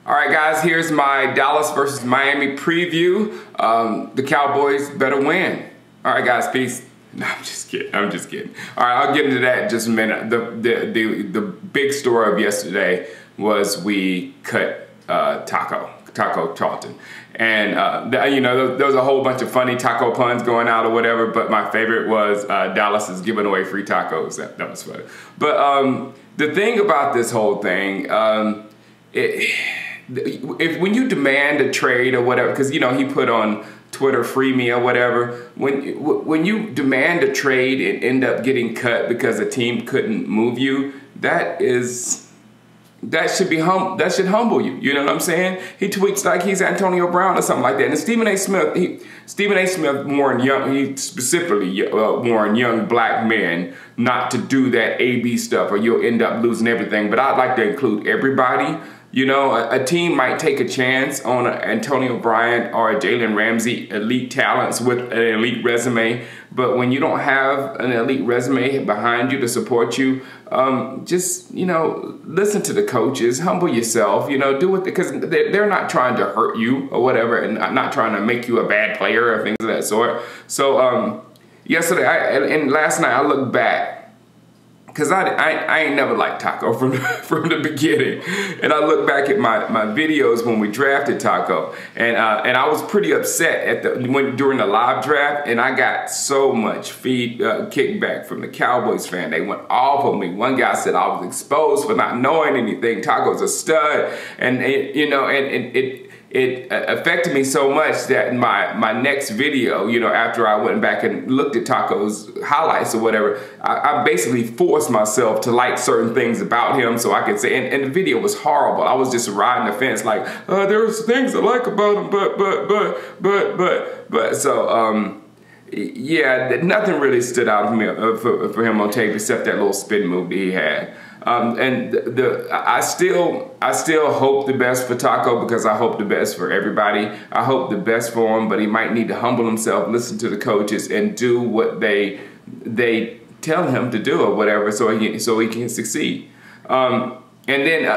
All right, guys, here's my Dallas versus Miami preview. The Cowboys better win. All right, guys, peace. No, I'm just kidding. I'm just kidding. All right, I'll get into that in just a minute. The big story of yesterday was we cut Taco Charlton. And, you know, there was a whole bunch of funny taco puns going out or whatever, but my favorite was Dallas is giving away free tacos. That was funny. But the thing about this whole thing, when you demand a trade or whatever, because, you know, he put on Twitter, free me or whatever, when you demand a trade and end up getting cut because a team couldn't move you, that should humble you. You know what I'm saying? He tweets like he's Antonio Brown or something like that. And Stephen A. Smith warned he specifically warned young black men not to do that AB stuff or you'll end up losing everything. But I'd like to include everybody. You know, a team might take a chance on Antonio Bryant or Jalen Ramsey, elite talents with an elite resume. But when you don't have an elite resume behind you to support you, just, you know, listen to the coaches, humble yourself, you know, do what, because they're not trying to hurt you or whatever, and not trying to make you a bad player or things of that sort. So yesterday and last night I looked back, because I ain't never liked Taco from the beginning. And I look back at my videos when we drafted Taco, and I was pretty upset during the live draft, and I got so much kickback from the Cowboys fan. They went off on me. One guy said I was exposed for not knowing anything. Taco's a stud, and it affected me so much that my next video, you know, after I went back and looked at Taco's highlights or whatever, I basically forced myself to like certain things about him so I could say, and the video was horrible. I was just riding the fence like, there's things I like about him, but so, yeah, nothing really stood out for him on tape except that little spin move that he had. And I still hope the best for Taco, because I hope the best for everybody. I hope the best for him, but he might need to humble himself, listen to the coaches, and do what they tell him to do or whatever, so he can succeed. And then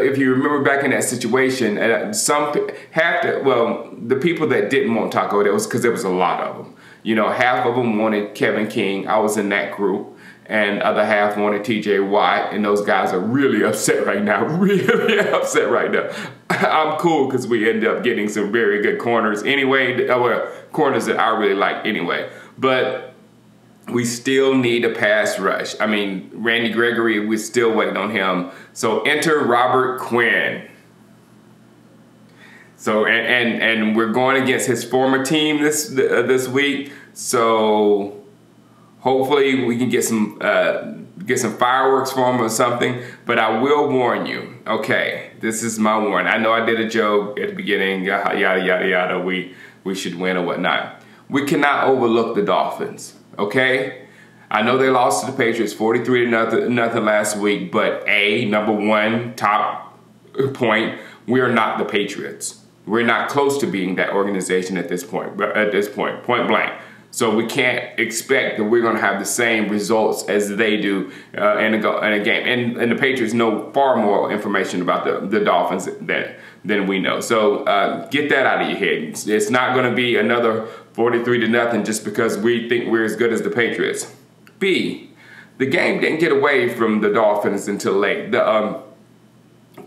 if you remember back in that situation, the people that didn't want Taco, that was because there was a lot of them. You know, half of them wanted Kevin King. I was in that group. And other half wanted TJ Watt, and those guys are really upset right now, really upset right now. I'm cool because we end up getting some very good corners anyway, well, corners that I really like anyway. But we still need a pass rush. I mean, Randy Gregory, we're still waiting on him. So enter Robert Quinn. So, and we're going against his former team this week, so hopefully we can get some fireworks for him or something. But I will warn you, okay, this is my warning. I know I did a joke at the beginning, yada, yada, yada, we should win or whatnot. We cannot overlook the Dolphins, okay? I know they lost to the Patriots 43-0 last week, but number one, top point, we're not the Patriots. We're not close to being that organization at this point, point blank. So we can't expect that we're going to have the same results as they do in a game. And the Patriots know far more information about the Dolphins than we know. So get that out of your head. It's not going to be another 43-0 just because we think we're as good as the Patriots. B, the game didn't get away from the Dolphins until late. The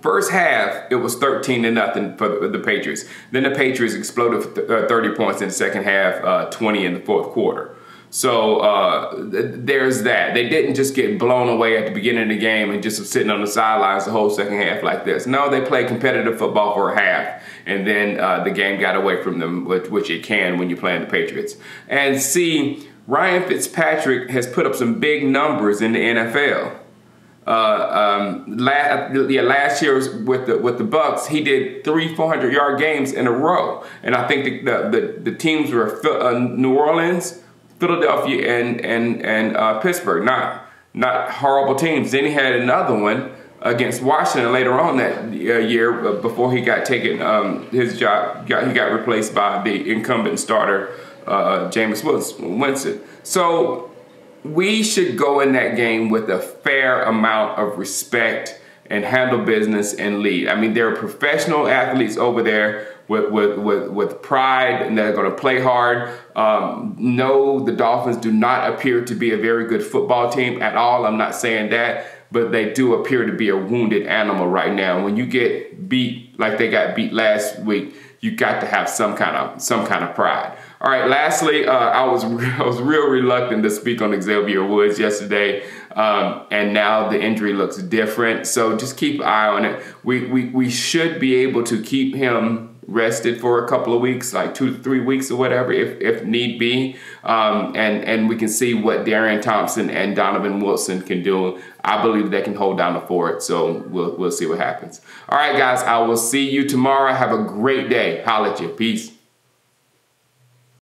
first half, it was 13-0 for the Patriots. Then the Patriots exploded for 30 points in the second half, 20 in the fourth quarter. So there's that. They didn't just get blown away at the beginning of the game and just sitting on the sidelines the whole second half like this. No, they played competitive football for a half, and then the game got away from them, which it can when you're playing the Patriots. And C, Ryan Fitzpatrick has put up some big numbers in the NFL. Last year with the Bucks, he did 3 400-yard games in a row, and I think the teams were New Orleans, Philadelphia, and Pittsburgh. Not horrible teams. Then he had another one against Washington later on that year before he got taken. His job he got replaced by the incumbent starter Jameis Winston. So we should go in that game with a fair amount of respect and handle business and lead. I mean, they're professional athletes over there with pride, and they're going to play hard. No, the Dolphins do not appear to be a very good football team at all. I'm not saying that, but they do appear to be a wounded animal right now. When you get beat like they got beat last week, you got to have some kind of pride. All right, lastly, I was real reluctant to speak on Xavier Woods yesterday, and now the injury looks different. So just keep an eye on it. We should be able to keep him rested for a couple of weeks, like 2 to 3 weeks or whatever, if need be, and we can see what Darian Thompson and Donovan Wilson can do. I believe they can hold down the fort, so we'll see what happens. All right, guys, I will see you tomorrow. Have a great day. Holla at you. Peace.